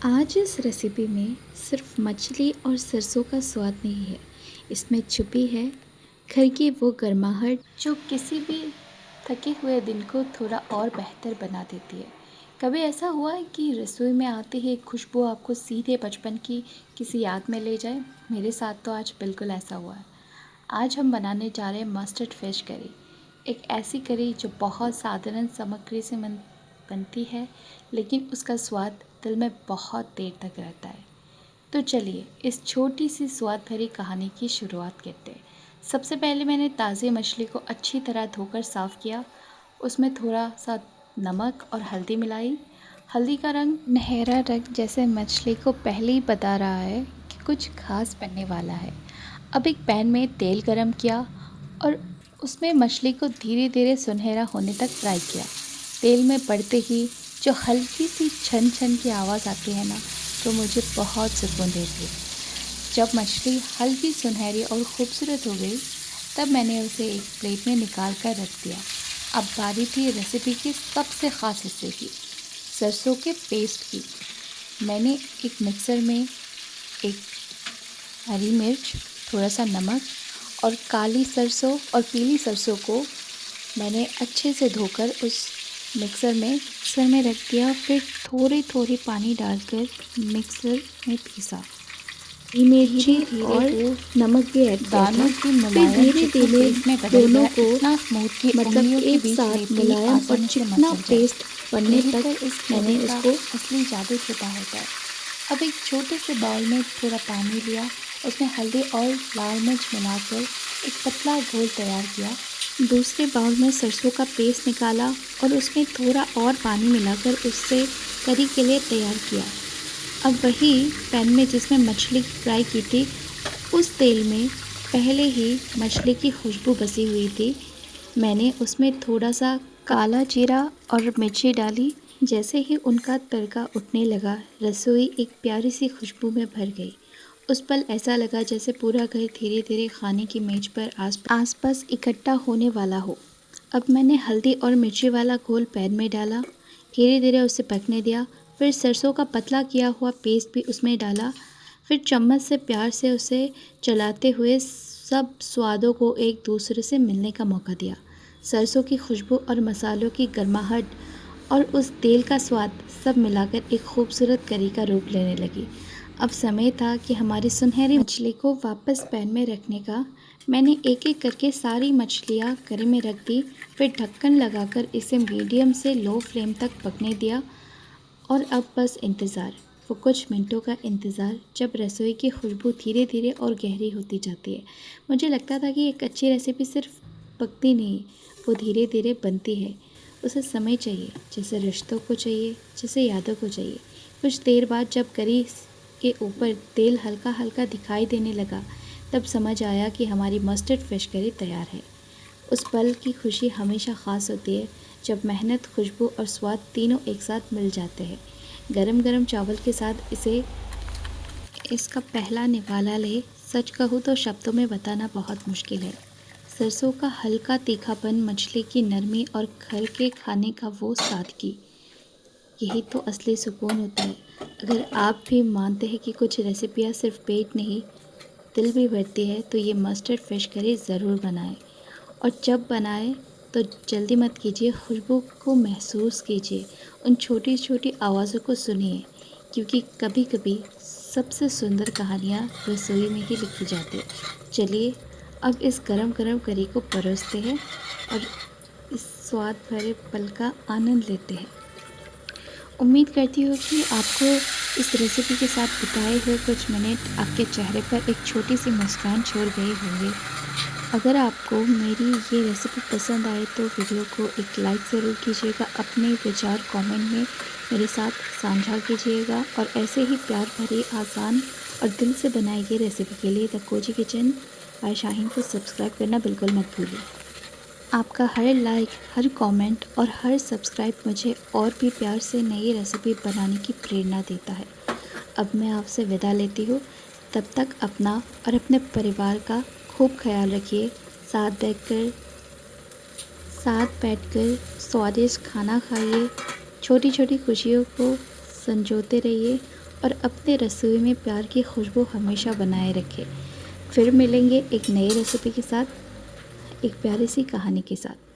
आज इस रेसिपी में सिर्फ मछली और सरसों का स्वाद नहीं है, इसमें छुपी है घर की वो गर्माहट जो किसी भी थके हुए दिन को थोड़ा और बेहतर बना देती है। कभी ऐसा हुआ है कि रसोई में आते ही एक खुशबू आपको सीधे बचपन की किसी याद में ले जाए? मेरे साथ तो आज बिल्कुल ऐसा हुआ है। आज हम बनाने जा रहे हैं मस्टर्ड फिश करी। एक ऐसी करी जो बहुत साधारण सामग्री से बनती है, लेकिन उसका स्वाद दिल में बहुत देर तक रहता है। तो चलिए इस छोटी सी स्वाद भरी कहानी की शुरुआत करते हैं। सबसे पहले मैंने ताज़ी मछली को अच्छी तरह धोकर साफ़ किया। उसमें थोड़ा सा नमक और हल्दी मिलाई। हल्दी का रंग नहरा रंग जैसे मछली को पहले ही बता रहा है कि कुछ खास बनने वाला है। अब एक पैन में तेल गरम किया और उसमें मछली को धीरे धीरे सुनहरा होने तक फ्राई किया। तेल में पड़ते ही जो हल्की सी छन छन की आवाज़ आती है ना, तो मुझे बहुत सुकून देती है। जब मछली हल्की सुनहरी और ख़ूबसूरत हो गई, तब मैंने उसे एक प्लेट में निकाल कर रख दिया। अब बारी थी रेसिपी के सबसे ख़ास हिस्से की, सरसों के पेस्ट की। मैंने एक मिक्सर में एक हरी मिर्च, थोड़ा सा नमक और काली सरसों और पीली सरसों को मैंने अच्छे से धोकर उस मिक्सर में रख दिया। फिर थोड़ी थोड़ी पानी डालकर मिक्सर में पीसा। मिर्ची और नमक भी ऐड किया था। फिर धीरे धीरे दोनों को मतलब एक साथ मिलाया और चिकना पेस्ट बनने तक मैंने इसको असली जादू छुपा होता है। अब एक छोटे से बाउल में थोड़ा पानी लिया, उसमें हल्दी और लाल मिर्च मिलाकर एक पतला घोल तैयार किया। दूसरे बाउल में सरसों का पेस्ट निकाला और उसमें थोड़ा और पानी मिलाकर उससे करी के लिए तैयार किया। अब वही पैन में जिसमें मछली फ्राई की थी, उस तेल में पहले ही मछली की खुशबू बसी हुई थी। मैंने उसमें थोड़ा सा काला जीरा और मिर्ची डाली। जैसे ही उनका तड़का उठने लगा, रसोई एक प्यारी सी खुशबू में भर गई। उस पल ऐसा लगा जैसे पूरा घर धीरे धीरे खाने की मेज पर आसपास इकट्ठा होने वाला हो। अब मैंने हल्दी और मिर्ची वाला घोल पैन में डाला, धीरे धीरे उसे पकने दिया। फिर सरसों का पतला किया हुआ पेस्ट भी उसमें डाला। फिर चम्मच से प्यार से उसे चलाते हुए सब स्वादों को एक दूसरे से मिलने का मौका दिया। सरसों की खुशबू और मसालों की गर्माहट और उस तेल का स्वाद सब मिलाकर एक खूबसूरत करी का रूप लेने लगी। अब समय था कि हमारी सुनहरी मछली को वापस पैन में रखने का। मैंने एक एक करके सारी मछलियाँ करी में रख दी। फिर ढक्कन लगाकर इसे मीडियम से लो फ्लेम तक पकने दिया। और अब बस इंतज़ार, वो कुछ मिनटों का इंतज़ार, जब रसोई की खुशबू धीरे धीरे और गहरी होती जाती है। मुझे लगता था कि एक अच्छी रेसिपी सिर्फ पकती नहीं, वो धीरे धीरे बनती है। उसे समय चाहिए, जैसे रिश्तों को चाहिए, जैसे यादों को चाहिए। कुछ देर बाद जब करी के ऊपर तेल हल्का हल्का दिखाई देने लगा, तब समझ आया कि हमारी मस्टर्ड फिश करी तैयार है। उस पल की खुशी हमेशा ख़ास होती है, जब मेहनत, खुशबू और स्वाद तीनों एक साथ मिल जाते हैं। गरम गरम चावल के साथ इसका पहला निवाला ले, सच कहूँ तो शब्दों में बताना बहुत मुश्किल है। सरसों का हल्का तीखापन, मछली की नरमी और घर के खाने का वो सादगी, यही तो असली सुकून होता है। अगर आप भी मानते हैं कि कुछ रेसिपियाँ सिर्फ पेट नहीं, दिल भी भरती है, तो ये मस्टर्ड फिश करी ज़रूर बनाएं। और जब बनाएं तो जल्दी मत कीजिए, खुशबू को महसूस कीजिए, उन छोटी छोटी आवाज़ों को सुनिए, क्योंकि कभी कभी सबसे सुंदर कहानियाँ रसोई में ही लिखी जाती है। चलिए अब इस गरम गरम करी को परोसते हैं और इस स्वाद भरे पल का आनंद लेते हैं। उम्मीद करती हूँ कि आपको इस रेसिपी के साथ बिताए हुए कुछ मिनट आपके चेहरे पर एक छोटी सी मुस्कान छोड़ गए होंगे। अगर आपको मेरी ये रेसिपी पसंद आए तो वीडियो को एक लाइक ज़रूर कीजिएगा, अपने विचार कमेंट में मेरे साथ साझा कीजिएगा और ऐसे ही प्यार भरी, आसान और दिल से बनाई गई रेसिपी के लिए the cozy kitchen by Shaheen को सब्सक्राइब करना बिल्कुल मत भूलिए। आपका हर लाइक, हर कमेंट और हर सब्सक्राइब मुझे और भी प्यार से नई रेसिपी बनाने की प्रेरणा देता है। अब मैं आपसे विदा लेती हूँ। तब तक अपना और अपने परिवार का खूब ख्याल रखिए। साथ बैठकर स्वादिष्ट खाना खाइए, छोटी छोटी खुशियों को संजोते रहिए और अपने रसोई में प्यार की खुशबू हमेशा बनाए रखे। फिर मिलेंगे एक नई रेसिपी के साथ, एक प्यारी सी कहानी के साथ।